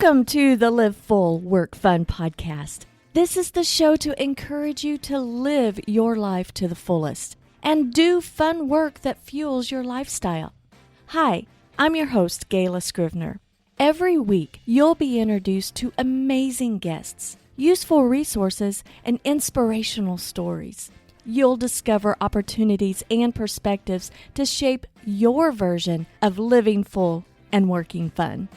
Welcome to the Live Full, Work Fun podcast. This is the show to encourage you to live your life to the fullest and do fun work that fuels your lifestyle. Hi, I'm your host, Gayla Scrivener. Every week, you'll be introduced to amazing guests, useful resources, and inspirational stories. You'll discover opportunities and perspectives to shape your version of living full and working fun.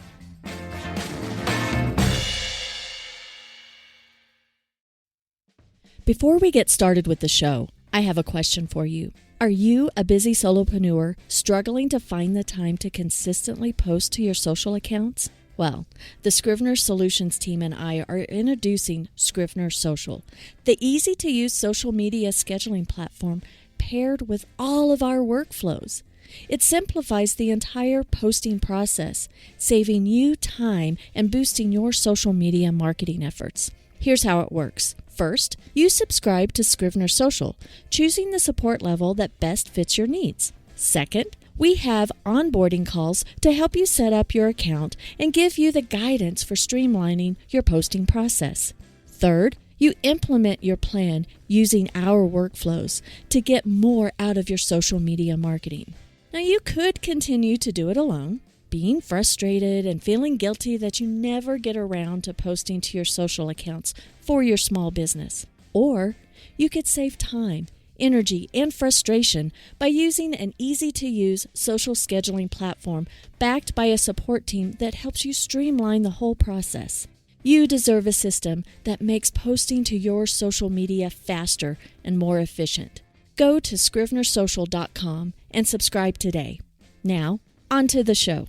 Before we get started with the show, I have a question for you. Are you a busy solopreneur struggling to find the time to consistently post to your social accounts? Well, the Scrivener Solutions team and I are introducing Scrivener Social, the easy-to-use social media scheduling platform paired with all of our workflows. It simplifies the entire posting process, saving you time and boosting your social media marketing efforts. Here's how it works. First, you subscribe to Scrivener Social, choosing the support level that best fits your needs. Second, we have onboarding calls to help you set up your account and give you the guidance for streamlining your posting process. Third, you implement your plan using our workflows to get more out of your social media marketing. Now, you could continue to do it alone, being frustrated and feeling guilty that you never get around to posting to your social accounts for your small business. Or you could save time, energy, and frustration by using an easy-to-use social scheduling platform backed by a support team that helps you streamline the whole process. You deserve a system that makes posting to your social media faster and more efficient. Go to scrivenersocial.com and subscribe today. Now, on to the show.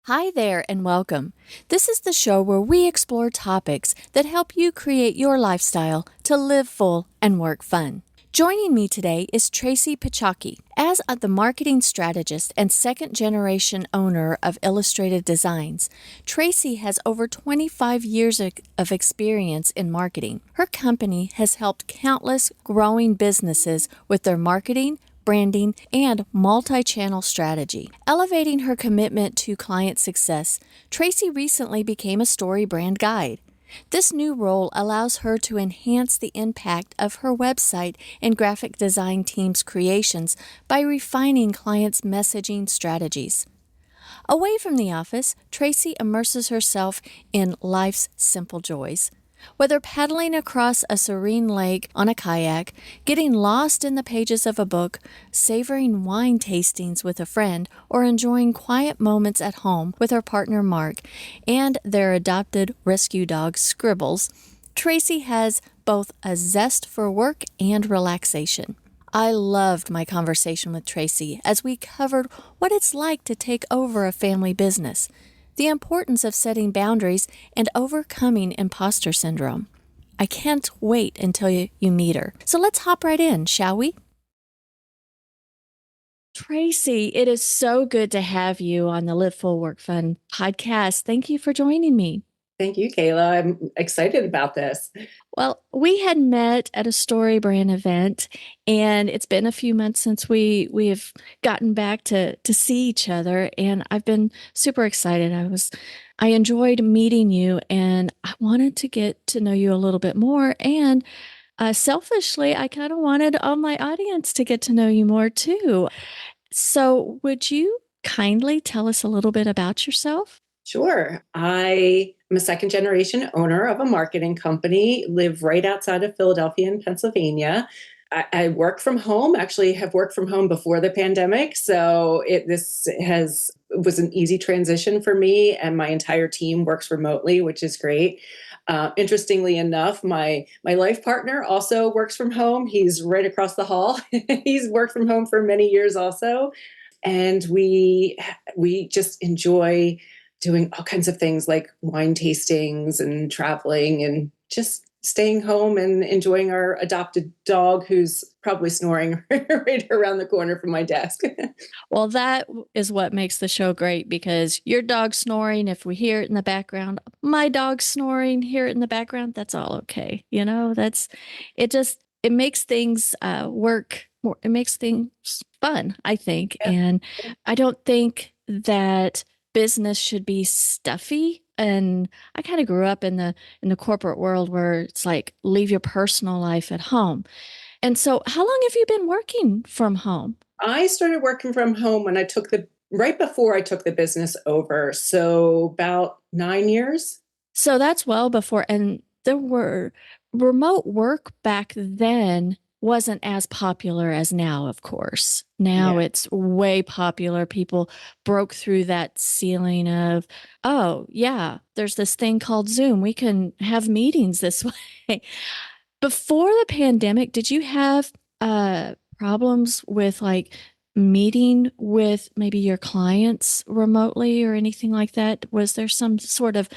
Hi there and welcome. This is the show where we explore topics that help you create your lifestyle to live full and work fun. Joining me today is Tracey Piechocki. As the marketing strategist and second-generation owner of Illustrated Designs, Tracey has over 25 years of experience in marketing. Her company has helped countless growing businesses with their marketing, branding, and multi-channel strategy. Elevating her commitment to client success, Tracey recently became a story brand guide. This new role allows her to enhance the impact of her website and graphic design team's creations by refining clients' messaging strategies. Away from the office, Tracey immerses herself in life's simple joys. Whether paddling across a serene lake on a kayak, getting lost in the pages of a book, savoring wine tastings with a friend, or enjoying quiet moments at home with her partner Mark and their adopted rescue dog Scribbles, Tracey has both a zest for work and relaxation. I loved my conversation with Tracey as we covered what it's like to take over a family business, the importance of setting boundaries, and overcoming imposter syndrome. I can't wait until you meet her. So let's hop right in, shall we? Tracey, it is so good to have you on the Live Full Work Fun podcast. Thank you for joining me. Thank you, Kayla. I'm excited about this. Well, we had met at a Story Brand event, and it's been a few months since we have gotten back to see each other, and I've been super excited. I enjoyed meeting you, and I wanted to get to know you a little bit more, and selfishly, I kind of wanted all my audience to get to know you more too. So would you kindly tell us a little bit about yourself? Sure. I am a second generation owner of a marketing company, live right outside of Philadelphia in Pennsylvania. I work from home, actually have worked from home before the pandemic. So this was an easy transition for me, and my entire team works remotely, which is great. Interestingly enough, my life partner also works from home. He's right across the hall. He's worked from home for many years also. And we just enjoy doing all kinds of things like wine tastings and traveling and just staying home and enjoying our adopted dog who's probably snoring right around the corner from my desk. Well, that is what makes the show great, because your dog's snoring, if we hear it in the background, my dog's snoring, hear it in the background, that's all okay. It makes things work it makes things fun, I think. Yeah. And I don't think that business should be stuffy. And I kind of grew up in the corporate world where it's like leave your personal life at home. And so how long have you been working from home? I started working from home when right before I took the business over. So about 9 years. So that's well before, and there were remote work back then wasn't as popular as now, of course. Now Yeah. it's way popular. People broke through that ceiling of, oh, yeah, there's this thing called Zoom. We can have meetings this way. Before the pandemic, did you have problems with like meeting with maybe your clients remotely or anything like that? Was there some sort of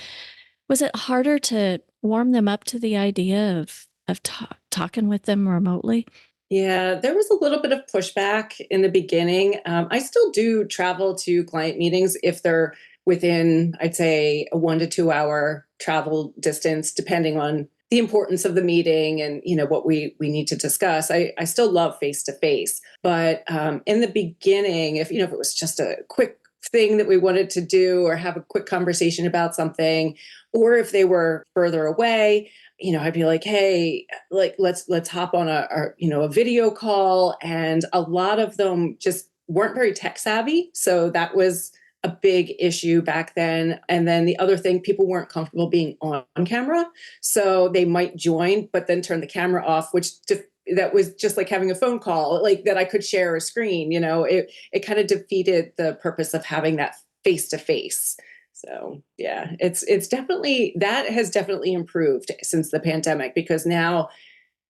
was it harder to warm them up to the idea of talking with them remotely? Yeah, there was a little bit of pushback in the beginning. I still do travel to client meetings if they're within, I'd say, a 1 to 2 hour travel distance, depending on the importance of the meeting and what we need to discuss. I still love face to face, but in the beginning, if it was just a quick thing that we wanted to do or have a quick conversation about something, or if they were further away, I'd be like, hey, like let's hop on a video call. And a lot of them just weren't very tech savvy. So that was a big issue back then. And then the other thing, people weren't comfortable being on camera. So they might join, but then turn the camera off, that was just like having a phone call, like that I could share a screen. It kind of defeated the purpose of having that face to face. So yeah, it's definitely that has definitely improved since the pandemic, because now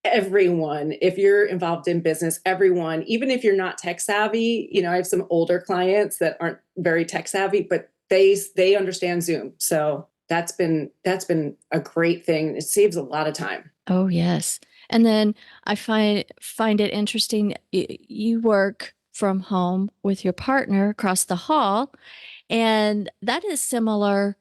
everyone, if you're involved in business, everyone, even if you're not tech savvy, I have some older clients that aren't very tech savvy, but they understand Zoom. So that's been a great thing. It saves a lot of time. Oh, yes. And then I find it interesting. You work from home with your partner across the hall, and that is similar.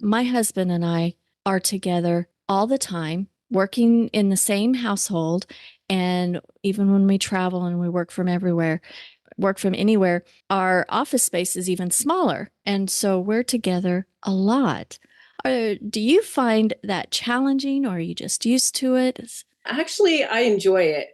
My husband and I are together all the time, working in the same household. And even when we travel and we work from anywhere, our office space is even smaller. And so we're together a lot. Do you find that challenging or are you just used to it? Actually, I enjoy it.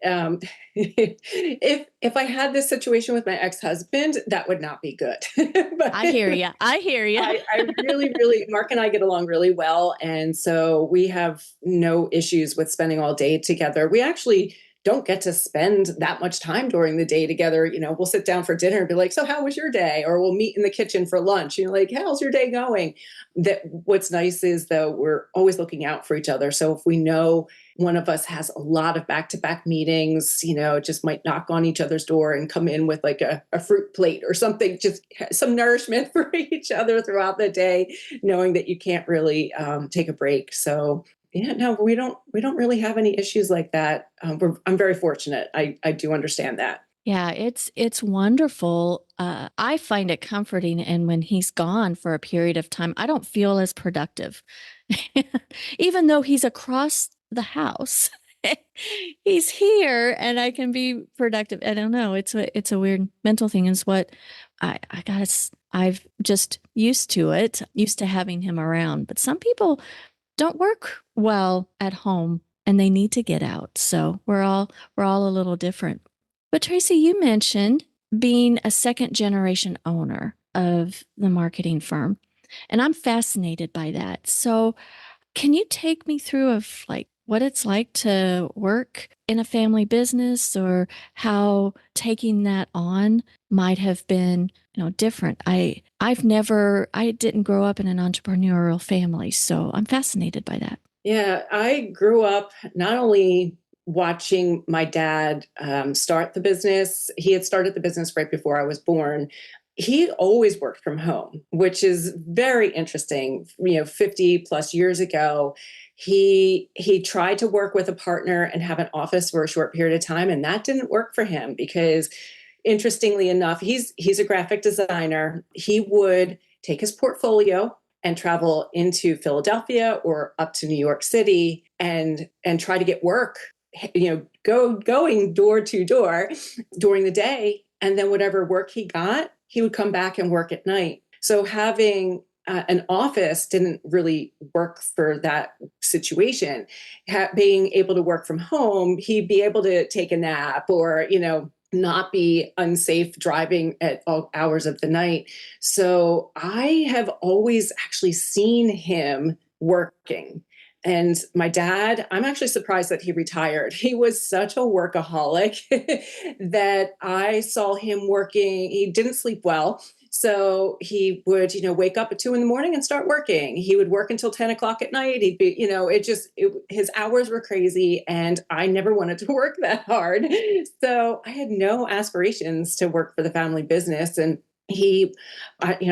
If I had this situation with my ex-husband, that would not be good. But I hear you. I hear you. I really, really, Mark and I get along really well. And so we have no issues with spending all day together. We actually don't get to spend that much time during the day together. We'll sit down for dinner and be like, so how was your day? Or we'll meet in the kitchen for lunch. Like, how's your day going? That what's nice is though, we're always looking out for each other. So if we know one of us has a lot of back-to-back meetings, just might knock on each other's door and come in with like a fruit plate or something, just some nourishment for each other throughout the day, knowing that you can't really take a break. So yeah, no, we don't really have any issues like that. I'm very fortunate. I do understand that. Yeah, it's wonderful. I find it comforting, and when he's gone for a period of time, I don't feel as productive, even though he's across the house. He's here, and I can be productive. I don't know. It's a weird mental thing. Is what I got. I've just used to it, used to having him around. But some people don't work well at home, and they need to get out. So we're all a little different. But Tracey, you mentioned being a second generation owner of the marketing firm, and I'm fascinated by that. So, can you take me through of like what it's like to work in a family business or how taking that on might have been, different? I didn't grow up in an entrepreneurial family, so I'm fascinated by that. Yeah, I grew up not only watching my dad start the business, he had started the business right before I was born. He had always worked from home, which is very interesting. 50 plus years ago, he tried to work with a partner and have an office for a short period of time, and that didn't work for him because, interestingly enough, he's a graphic designer. He would take his portfolio and travel into Philadelphia or up to New York City and try to get work going door to door during the day. And then whatever work he got, he would come back and work at night. So having an office didn't really work for that situation. Being able to work from home, he'd be able to take a nap or, not be unsafe driving at all hours of the night. So I have always actually seen him working. And my dad, I'm actually surprised that he retired. He was such a workaholic that I saw him working. He didn't sleep well. So he would, wake up at 2 a.m. and start working. He would work until 10 o'clock at night. He'd be, his hours were crazy. And I never wanted to work that hard. So I had no aspirations to work for the family business. And I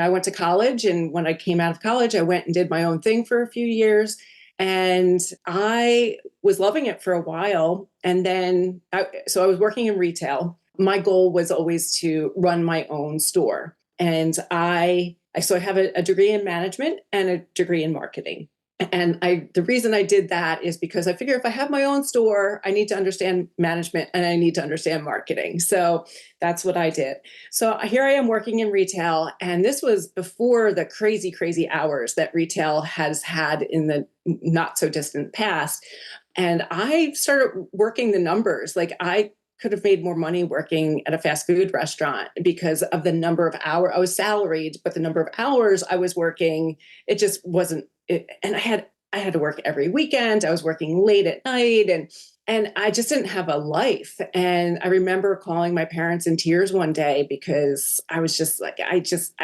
went to college. And when I came out of college, I went and did my own thing for a few years. And I was loving it for a while. And then, so I was working in retail. My goal was always to run my own store. And so I have a degree in management and a degree in marketing. And the reason I did that is because I figure if I have my own store, I need to understand management and I need to understand marketing. So that's what I did. So here I am working in retail. And this was before the crazy, crazy hours that retail has had in the not so distant past. And I started working the numbers. Like I could have made more money working at a fast food restaurant because of the number of hours. I was salaried, but the number of hours I was working, it just wasn't. And I had to work every weekend. I was working late at night, and I just didn't have a life. And I remember calling my parents in tears one day because I was just like, I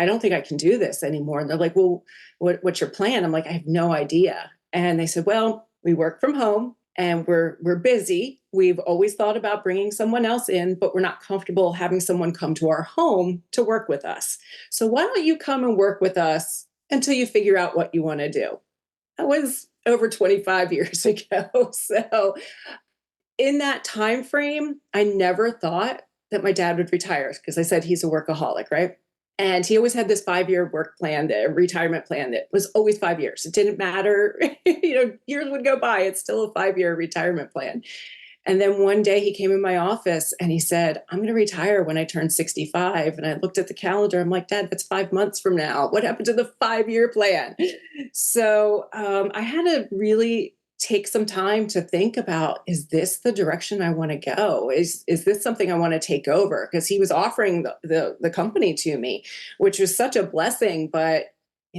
don't think I can do this anymore. And they're like, well, what's your plan? I'm like, I have no idea. And they said, well, we work from home. And we're busy. We've always thought about bringing someone else in, but we're not comfortable having someone come to our home to work with us. So why don't you come and work with us until you figure out what you want to do? That was over 25 years ago. So in that time frame, I never thought that my dad would retire because I said he's a workaholic, right? And he always had this 5-year work plan, the retirement plan that was always 5 years. It didn't matter, years would go by. It's still a 5-year retirement plan. And then one day he came in my office and he said, I'm going to retire when I turn 65. And I looked at the calendar. I'm like, Dad, that's 5 months from now. What happened to the 5-year plan? So I had to really take some time to think about, is this the direction I want to go? Is this something I want to take over? Because he was offering the company to me, which was such a blessing. But,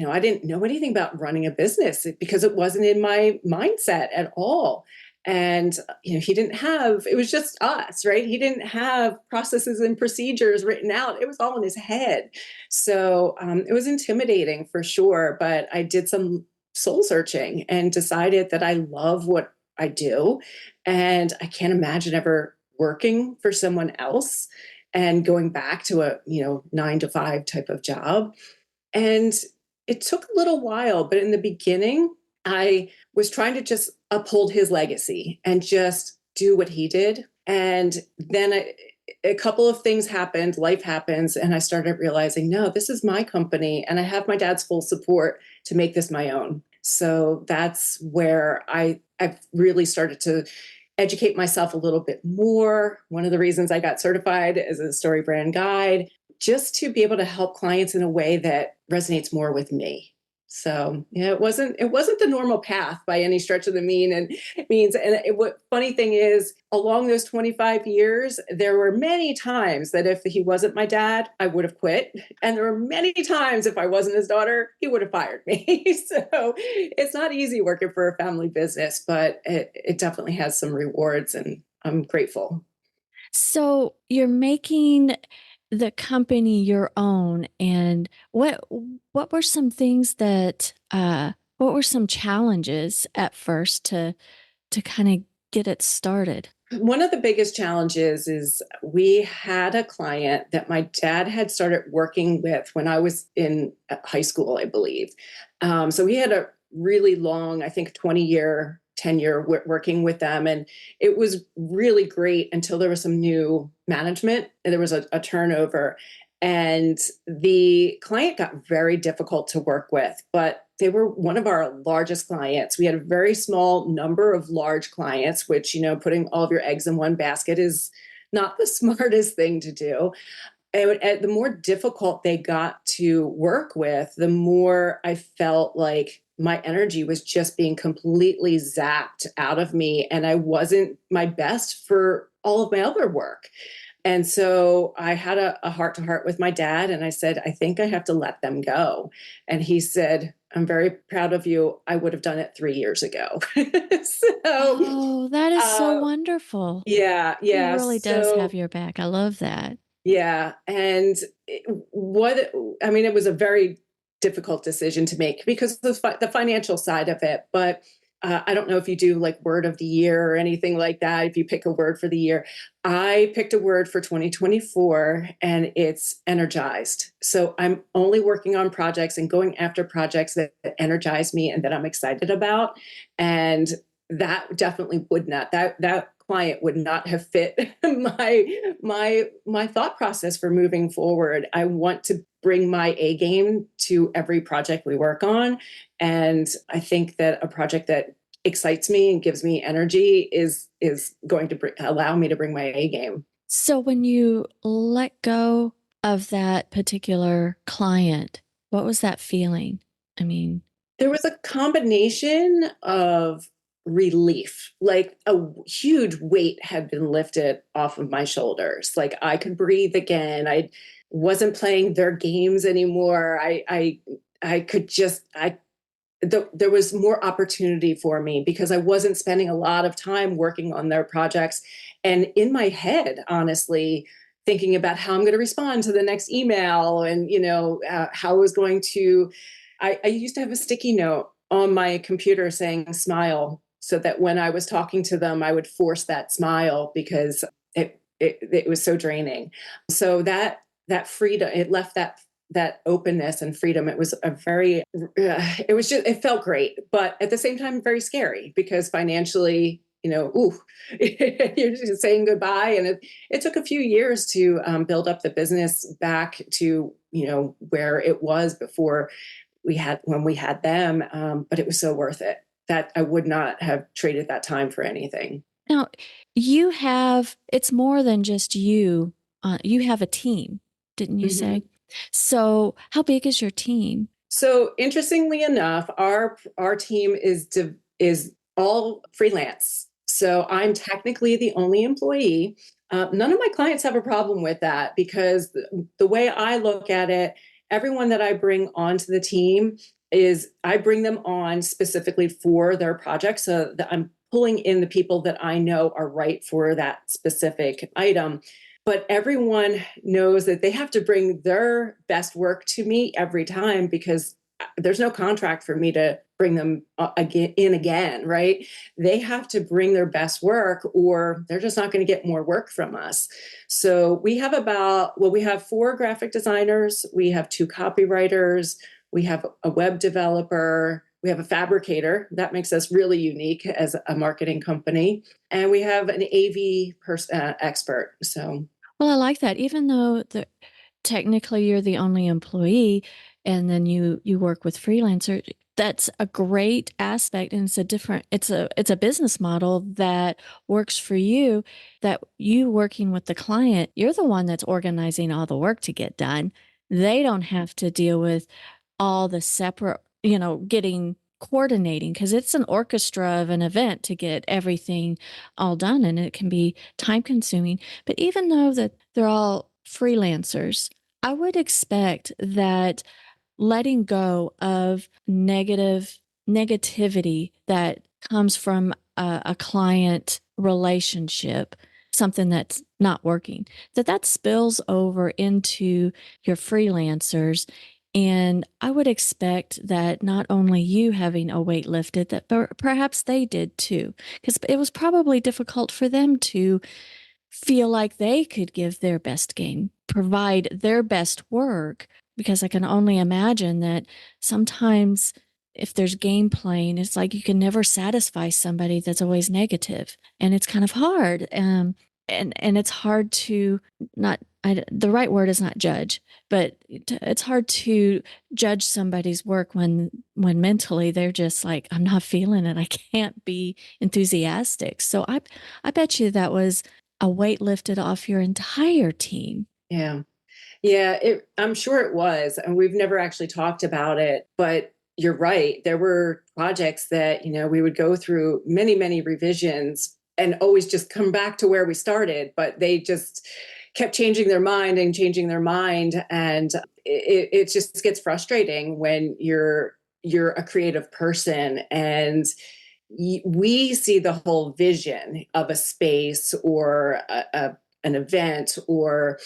I didn't know anything about running a business because it wasn't in my mindset at all. And, he didn't have, it was just us, right? He didn't have processes and procedures written out. It was all in his head. So it was intimidating for sure. But I did some soul searching and decided that I love what I do. And I can't imagine ever working for someone else and going back to a, 9 to 5 type of job. And it took a little while, but in the beginning, I was trying to just uphold his legacy and just do what he did. And then a couple of things happened, life happens, and I started realizing, no, this is my company and I have my dad's full support to make this my own. So that's where I've really started to educate myself a little bit more. One of the reasons I got certified as a story brand guide, just to be able to help clients in a way that resonates more with me. So yeah, it wasn't the normal path by any stretch of the means. And what funny thing is, along those 25 years, there were many times that if he wasn't my dad, I would have quit. And there were many times if I wasn't his daughter, he would have fired me. So it's not easy working for a family business, but it definitely has some rewards, and I'm grateful. So you're making the company your own, and what were some things that what were some challenges at first to kind of get it started? One of the biggest challenges is we had a client that my dad had started working with when I was in high school, I believe. So we had a really long, I think, 20-year tenure working with them. And it was really great until there was some new management and there was a turnover. And the client got very difficult to work with. But they were one of our largest clients. We had a very small number of large clients, which, putting all of your eggs in one basket is not the smartest thing to do. And the more difficult they got to work with, the more I felt like my energy was just being completely zapped out of me. And I wasn't my best for all of my other work. And so I had a heart to heart with my dad, and I said, I think I have to let them go. And he said, I'm very proud of you. I would have done it 3 years ago. so, Oh, that is so uh, wonderful. yeah, He yeah. really does have So, your back. I love that. yeah. And what, I mean, it was a very difficult decision to make because of the financial side of it. But I don't know if you do like word of the year or anything like that, if you pick a word for the year. I picked a word for 2024 and it's energized. So I'm only working on projects and going after projects that energize me and that I'm excited about. And that definitely would not, that client would not have fit my thought process for moving forward. I want to bring my A game to every project we work on, and I think that a project that excites me and gives me energy is going to allow me to bring my A game. So when you let go of that particular client, what was that feeling? I mean, There was a combination of relief, like a huge weight had been lifted off of my shoulders. Like I could breathe again. I wasn't playing their games anymore. I could just, there was more opportunity for me because I wasn't spending a lot of time working on their projects and in my head, honestly, thinking about how I'm going to respond to the next email and, how I was going to. I used to have a sticky note on my computer saying smile so that when I was talking to them, I would force that smile because it was so draining. So that freedom, it left that openness and freedom. It was a very, it was just, it felt great, but at the same time, very scary because financially, ooh, you're just saying goodbye. And it took a few years to build up the business back to, where it was before when we had them. But it was so worth it that I would not have traded that time for anything. now it's more than just you. You have a team, didn't you Mhm. say? So how big is your team? So interestingly enough, our team is all freelance. So I'm technically the only employee. None of my clients have a problem with that because the way I look at it, everyone that I bring onto the team is I bring them on specifically for their project. So that I'm pulling in the people that I know are right for that specific item. But everyone knows that they have to bring their best work to me every time because there's no contract for me to bring them again, right? They have to bring their best work or they're just not going to get more work from us. So we have 4 graphic designers, we have 2 copywriters, we have a web developer, we have a fabricator. That makes us really unique as a marketing company. And we have an AV expert. So Well, I like that. Even though technically you're the only employee and then you work with freelancer, that's a great aspect, and it's a business model that works for you, that you working with the client, you're the one that's organizing all the work to get done. They don't have to deal with all the separate, getting coordinating because it's an orchestra of an event to get everything all done, and it can be time consuming. But even though that they're all freelancers, I would expect that letting go of negativity that comes from a client relationship, something that's not working, that spills over into your freelancers. And I would expect that not only you having a weight lifted, that perhaps they did too, because it was probably difficult for them to feel like they could give their best game, provide their best work, because I can only imagine that sometimes if there's game playing, it's like you can never satisfy somebody that's always negative, and it's kind of hard. And it's hard to not the right word is not judge, but it's hard to judge somebody's work when mentally they're just like, I'm not feeling it. I can't be enthusiastic. So I bet you that was a weight lifted off your entire team. Yeah. Yeah, I'm sure it was. And we've never actually talked about it, but you're right. There were projects that, we would go through many, many revisions and always just come back to where we started, but they just kept changing their mind and changing their mind. And it just gets frustrating when you're a creative person and we see the whole vision of a space or an event or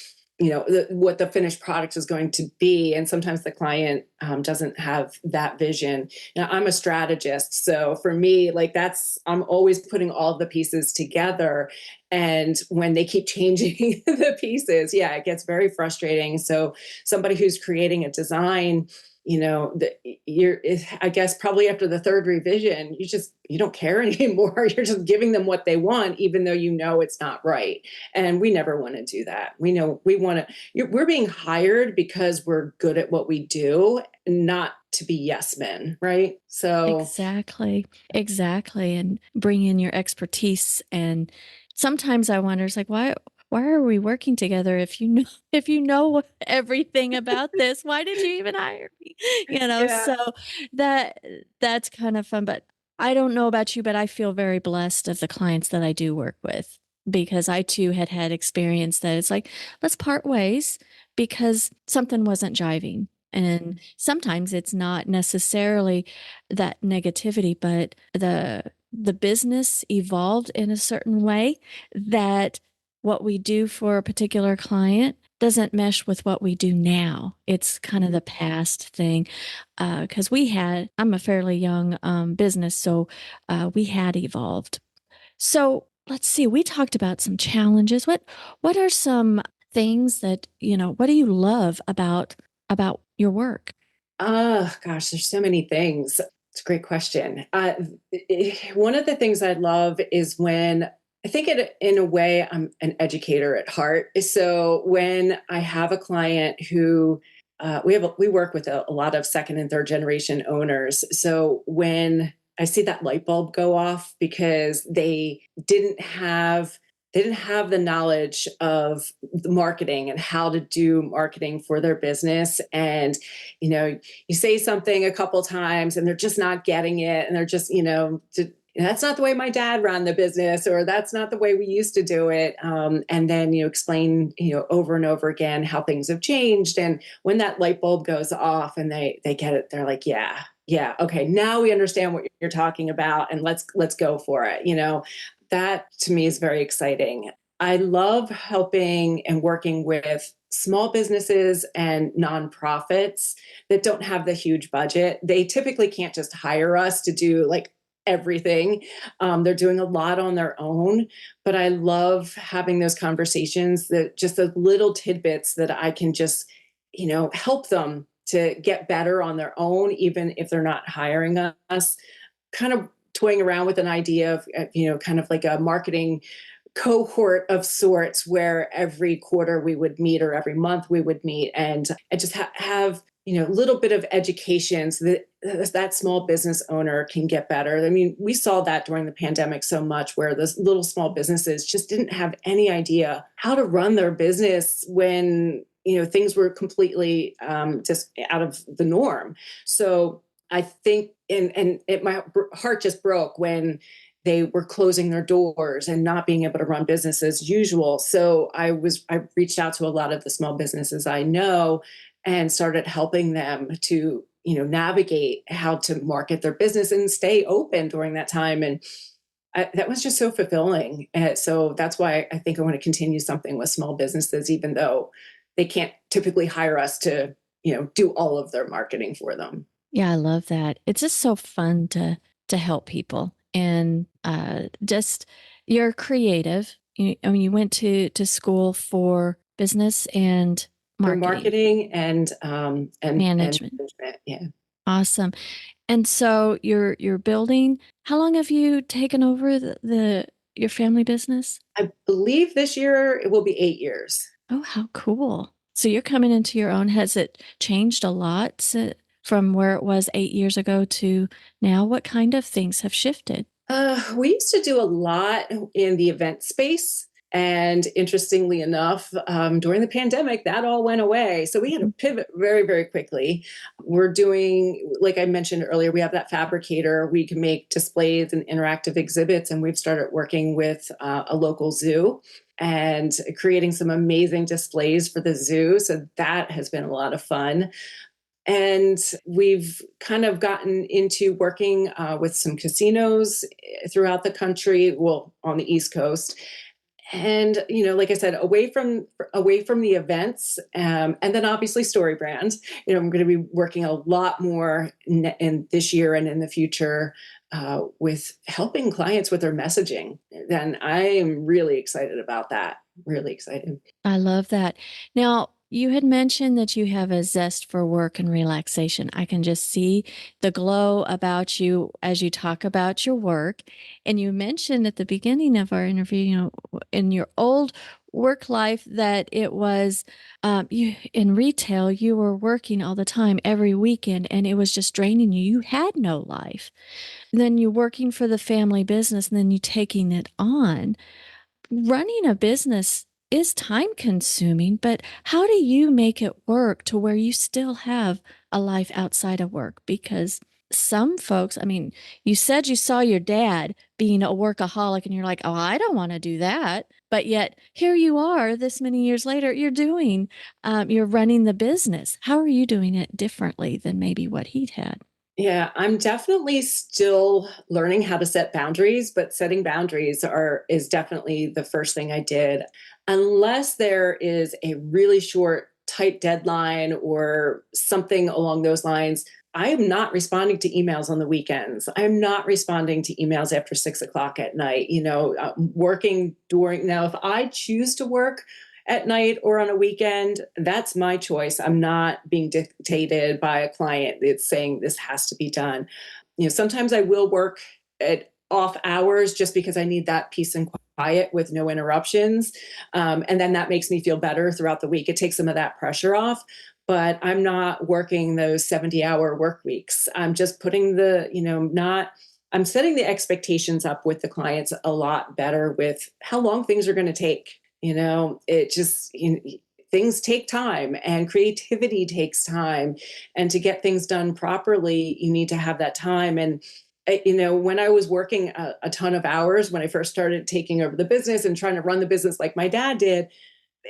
what the finished product is going to be, and sometimes the client doesn't have that vision. Now, I'm a strategist, so for me, like, I'm always putting all the pieces together, and when they keep changing the pieces, yeah, it gets very frustrating. So somebody who's creating a design, I guess probably after the third revision, you don't care anymore. You're just giving them what they want, even though it's not right. And we never want to do that. We know we're being hired because we're good at what we do, not to be yes men, right? So Exactly. Exactly. And bring in your expertise. And sometimes I wonder, it's like, why are we working together if you know everything about this? Why did you even hire me? yeah. So that that's kind of fun. But I don't know about you, but I feel very blessed of the clients that I do work with because I too had experience that it's like, let's part ways because something wasn't jiving. And sometimes it's not necessarily that negativity, but the business evolved in a certain way that what we do for a particular client doesn't mesh with what we do now. It's kind of the past thing. Because I'm a fairly young business, so we had evolved. So let's see, we talked about some challenges. What are some things that, what do you love about your work? Oh gosh, there's so many things. It's a great question. One of the things I love is when I think in a way I'm an educator at heart. So when I have a client who we work with a lot of second and third generation owners. So when I see that light bulb go off because didn't have they didn't have the knowledge of the marketing and how to do marketing for their business, and you say something a couple times and they're just not getting it, and they're just that's not the way my dad ran the business, or that's not the way we used to do it. And then you explain over and over again how things have changed, and when that light bulb goes off and they get it, they're like, yeah, okay, now we understand what you're talking about, and let's go for it. That to me is very exciting. I love helping and working with small businesses and nonprofits that don't have the huge budget. They typically can't just hire us to do like everything. They're doing a lot on their own, but I love having those conversations, that just the little tidbits that I can just, help them to get better on their own, even if they're not hiring us. Kind of toying around with an idea of, kind of like a marketing cohort of sorts where every quarter we would meet, or every month we would meet, and just have a little bit of education so that small business owner can get better. I mean, we saw that during the pandemic so much, where those little small businesses just didn't have any idea how to run their business when things were completely just out of the norm. So I think, my heart just broke when they were closing their doors and not being able to run business as usual. So I reached out to a lot of the small businesses I know and started helping them to, navigate how to market their business and stay open during that time. And that was just so fulfilling. And so that's why I think I want to continue something with small businesses, even though they can't typically hire us to, do all of their marketing for them. Yeah, I love that. It's just so fun to help people. And just you're creative. I mean, you went to school for business and For marketing marketing and management. management, yeah. Awesome. And so you're building. How long have you taken over the your family business? I believe this year it will be 8 years. Oh, how cool. So you're coming into your own. Has it changed a lot from where it was 8 years ago to now? What kind of things have shifted? We used to do a lot in the event space. And interestingly enough, during the pandemic, that all went away. So we had to Mhm. pivot very, very quickly. We're doing, like I mentioned earlier, we have that fabricator. We can make displays and interactive exhibits. And we've started working with a local zoo and creating some amazing displays for the zoo. So that has been a lot of fun. And we've kind of gotten into working with some casinos throughout the country, well, on the East Coast. And like I said, away from the events, and then obviously Story Brand. I'm going to be working a lot more in this year and in the future with helping clients with their messaging. Then I am really excited about that. Really excited. I love that. Now, you had mentioned that you have a zest for work and relaxation. I can just see the glow about you as you talk about your work. And you mentioned at the beginning of our interview, in your old work life that it was you in retail, you were working all the time every weekend and it was just draining you. You had no life. Then you working for the family business and then you taking it on. Running a business is time consuming, but how do you make it work to where you still have a life outside of work? Because some folks, I mean, you said you saw your dad being a workaholic and you're like, oh, I don't want to do that. But yet here you are this many years later, you're running the business. How are you doing it differently than maybe what he'd had? Yeah, I'm definitely still learning how to set boundaries, but setting boundaries is definitely the first thing I did. Unless there is a really short, tight deadline or something along those lines, I am not responding to emails on the weekends. I'm not responding to emails after 6 o'clock at night. Working during now, if I choose to work at night or on a weekend, that's my choice. I'm not being dictated by a client. It's saying this has to be done. Sometimes I will work at off hours just because I need that peace and quiet with no interruptions. And then that makes me feel better throughout the week. It takes some of that pressure off. But I'm not working those 70-hour work weeks. I'm just putting I'm setting the expectations up with the clients a lot better with how long things are going to take. It just, things take time and creativity takes time. And to get things done properly, you need to have that time. And, when I was working a ton of hours, when I first started taking over the business and trying to run the business like my dad did,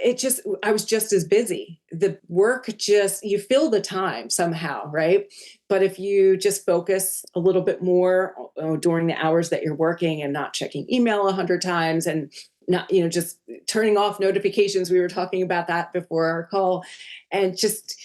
I was just as busy. The work you fill the time somehow, right? But if you just focus a little bit more during the hours that you're working and not checking email 100 times and not, just turning off notifications. We were talking about that before our call, and just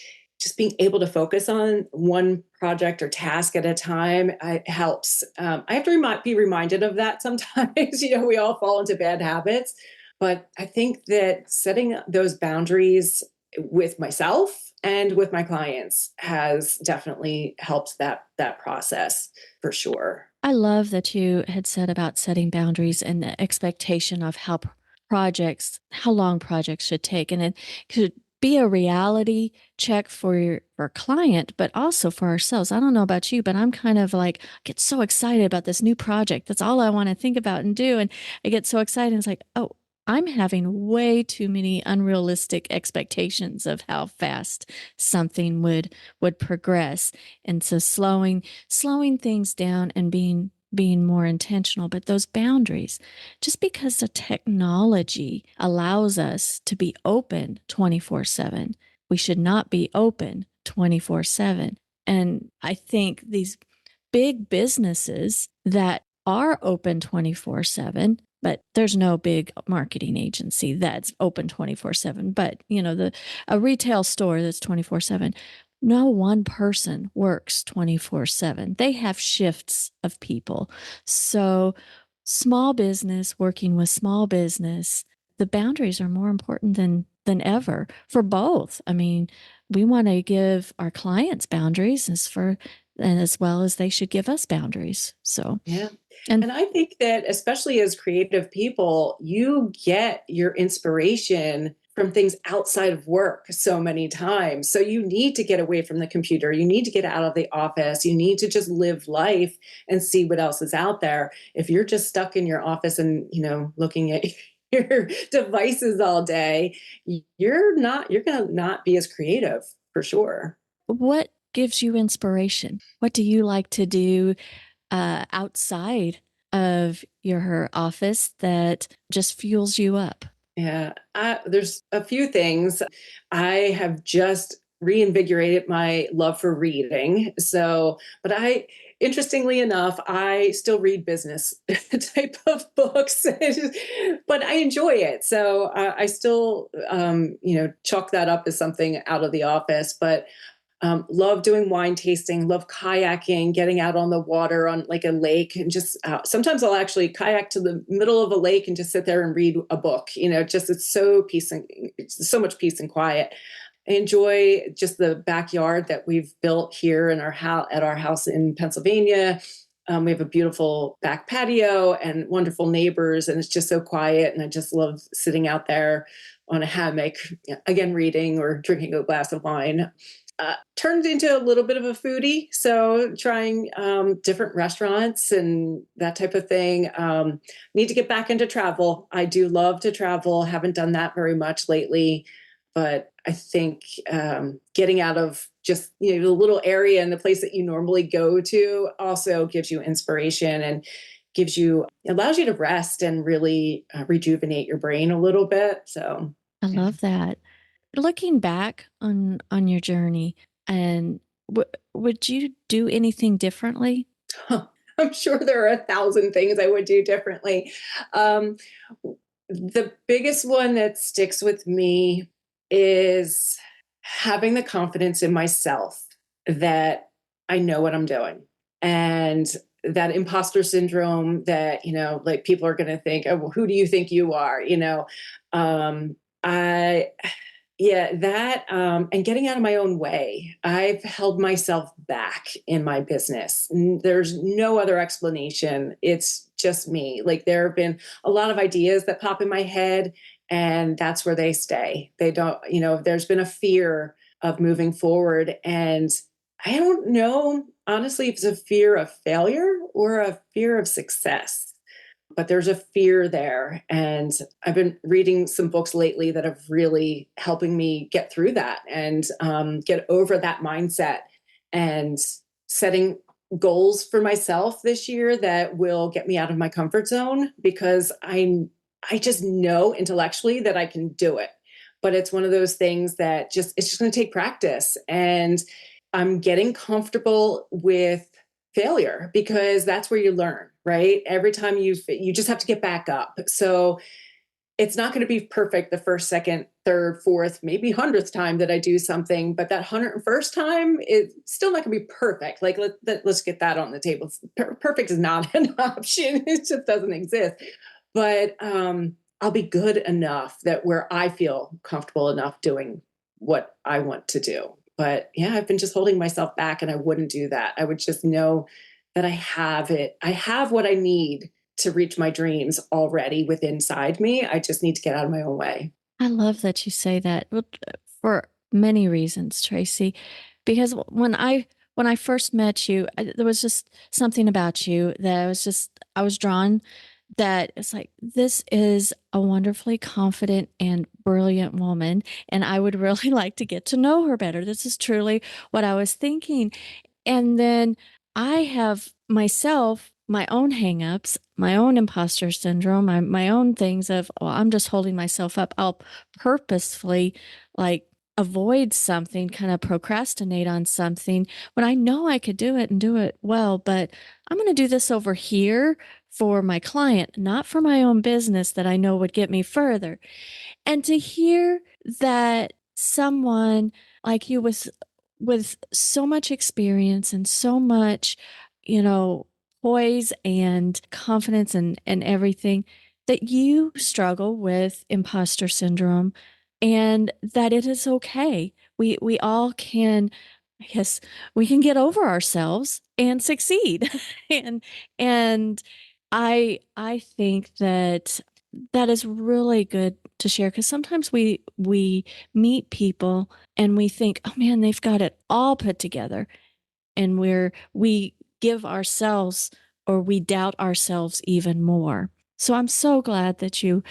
being able to focus on one project or task at a time helps. I have to be reminded of that sometimes. We all fall into bad habits, but I think that setting those boundaries with myself and with my clients has definitely helped that process for sure. I love that you had said about setting boundaries and the expectation of how long projects should take. And it could be a reality check for your client, but also for ourselves. I don't know about you, but I'm kind of like, get so excited about this new project. That's all I want to think about and do. And I get so excited. It's like, oh, I'm having way too many unrealistic expectations of how fast something would progress. And so slowing things down and being more intentional, but those boundaries, just because the technology allows us to be open 24/7, we should not be open 24/7. And I think these big businesses that are open 24/7, but there's no big marketing agency that's open 24/7, but a retail store that's 24/7, no one person works 24/7. They have shifts of people. So small business working with small business, the boundaries are more important than ever for both. I mean, we want to give our clients boundaries and as well as they should give us boundaries. So, Yeah. and And I think that especially as creative people, you get your inspiration from things outside of work so many times. So you need to get away from the computer. You need to get out of the office. You need to just live life and see what else is out there. If you're just stuck in your office and, looking at your devices all day, you're going to not be as creative for sure. What gives you inspiration? What do you like to do outside of your office that just fuels you up? Yeah, there's a few things. I have just reinvigorated my love for reading. But interestingly enough, I still read business type of books, but I enjoy it. So I still, chalk that up as something out of the office. But love doing wine tasting, love kayaking, getting out on the water on like a lake, and just sometimes I'll actually kayak to the middle of a lake and just sit there and read a book. Just it's so much peace and quiet. I enjoy just the backyard that we've built here in our house at our house in Pennsylvania. We have a beautiful back patio and wonderful neighbors, and it's just so quiet. And I just love sitting out there on a hammock, again, reading or drinking a glass of wine. Turned into a little bit of a foodie, so trying different restaurants and that type of thing. Need to get back into travel. I do love to travel. Haven't done that very much lately, but I think getting out of just the little area and the place that you normally go to also gives you inspiration and allows you to rest and really rejuvenate your brain a little bit. So I yeah. love that. Looking back on your journey, and would you do anything differently? I'm sure there are 1,000 things I would do differently. Um, the biggest one that sticks with me is having the confidence in myself that I know what I'm doing. And that imposter syndrome that, like people are going to think, oh, well, who do you think you are? I Yeah, that and getting out of my own way. I've held myself back in my business. There's no other explanation. It's just me. Like there have been a lot of ideas that pop in my head, and that's where they stay. They don't, there's been a fear of moving forward. And I don't know, honestly, if it's a fear of failure or a fear of success, but there's a fear there. And I've been reading some books lately that have really helping me get through that and get over that mindset and setting goals for myself this year that will get me out of my comfort zone, because I just know intellectually that I can do it. But it's one of those things that it's just going to take practice. And I'm getting comfortable with failure, because that's where you learn, right? Every time you just have to get back up. So it's not going to be perfect the first, second, third, fourth, maybe 100th time that I do something, but that 101st time is still not going to be perfect. Like let's get that on the table. Perfect is not an option. It just doesn't exist. But I'll be good enough that where I feel comfortable enough doing what I want to do. But yeah, I've been just holding myself back, and I wouldn't do that. I would just know that I have it. I have what I need to reach my dreams already within inside me. I just need to get out of my own way. I love that you say that. Well, for many reasons, Tracy, because when I first met you, there was just something about you that I was drawn, that it's like, this is a wonderfully confident and brilliant woman, and I would really like to get to know her better. This is truly what I was thinking. And then I have myself, my own hangups, my own imposter syndrome, my own things of, oh, I'm just holding myself up. I'll purposefully like avoid something, kind of procrastinate on something when I know I could do it and do it well, but I'm going to do this over here for my client, not for my own business that I know would get me further. And to hear that someone like you with so much experience and so much, you know, poise and confidence and everything, that you struggle with imposter syndrome and that it is okay. We all can, I guess we can get over ourselves and succeed. and and I think that that is really good to share, because sometimes we meet people and we think, oh man, they've got it all put together, and we give ourselves, or we doubt ourselves even more. So I'm so glad that you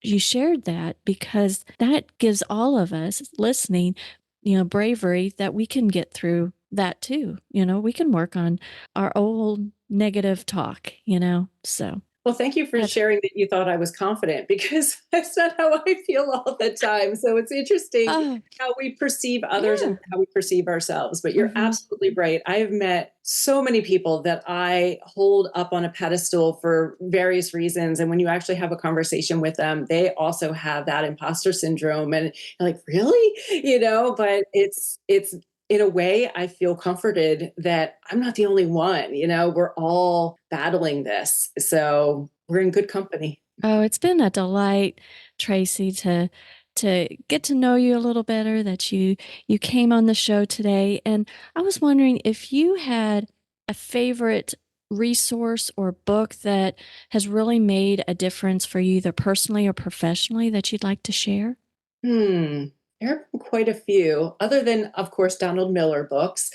shared that, because that gives all of us listening, bravery, that we can get through that too. We can work on our old negative talk, so Well, thank you for that's, sharing that you thought I was confident, because that's not how I feel all the time. So it's interesting oh, how we perceive others yeah. and how we perceive ourselves. But you're Hmm. absolutely right. I have met so many people that I hold up on a pedestal for various reasons. And when you actually have a conversation with them, they also have that imposter syndrome. And you're like, really? But it's in a way, I feel comforted that I'm not the only one. We're all battling this. So we're in good company. Oh, it's been a delight, Tracey, to get to know you a little better, that you came on the show today. And I was wondering if you had a favorite resource or book that has really made a difference for you, either personally or professionally, that you'd like to share. Hmm. There have been quite a few, other than, of course, Donald Miller books.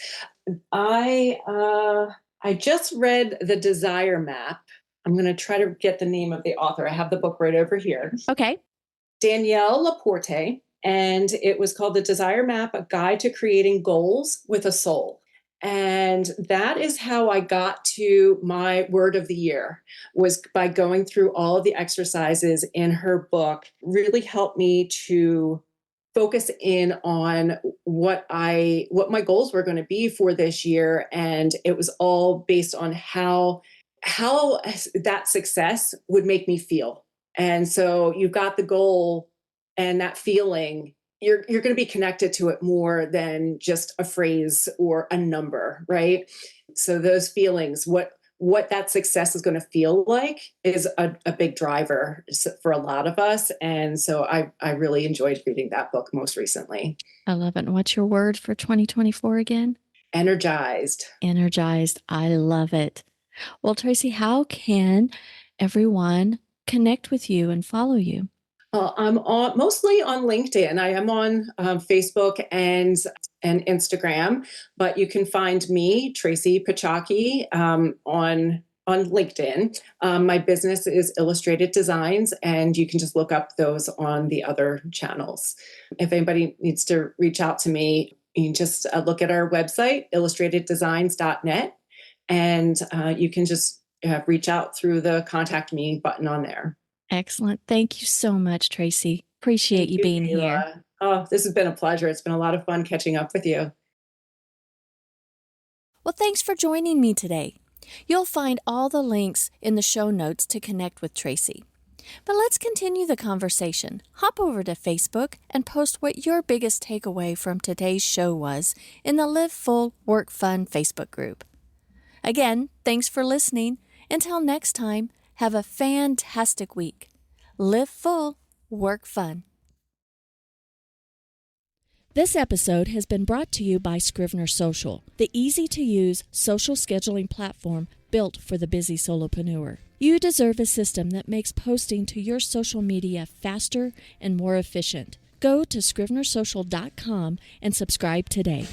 I just read The Desire Map. I'm going to try to get the name of the author. I have the book right over here. Okay. Danielle Laporte, and it was called The Desire Map: A Guide to Creating Goals with a Soul. And that is how I got to my word of the year, was by going through all of the exercises in her book. Really helped me to focus in on what my goals were going to be for this year, and it was all based on how that success would make me feel. And so you've got the goal and that feeling, you're going to be connected to it more than just a phrase or a number, right? So those feelings, what that success is going to feel like, is a big driver for a lot of us. And so I really enjoyed reading that book most recently. I love it. And what's your word for 2024 again? Energized. Energized. I love it. Well, Tracy, how can everyone connect with you and follow you? I'm mostly on LinkedIn. I am on Facebook and Instagram, but you can find me, Tracey Piechocki, on LinkedIn. My business is Illustrated Designs, and you can just look up those on the other channels. If anybody needs to reach out to me, you can just look at our website, illustrateddesigns.net, and you can just reach out through the contact me button on there. Excellent. Thank you so much, Tracy. Appreciate Thank you you, being here. Kayla. Oh, this has been a pleasure. It's been a lot of fun catching up with you. Well, thanks for joining me today. You'll find all the links in the show notes to connect with Tracy. But let's continue the conversation. Hop over to Facebook and post what your biggest takeaway from today's show was in the Live Full, Work Fun Facebook group. Again, thanks for listening. Until next time, have a fantastic week. Live full, work fun. This episode has been brought to you by Scrivener Social, the easy-to-use social scheduling platform built for the busy solopreneur. You deserve a system that makes posting to your social media faster and more efficient. Go to scrivenersocial.com and subscribe today.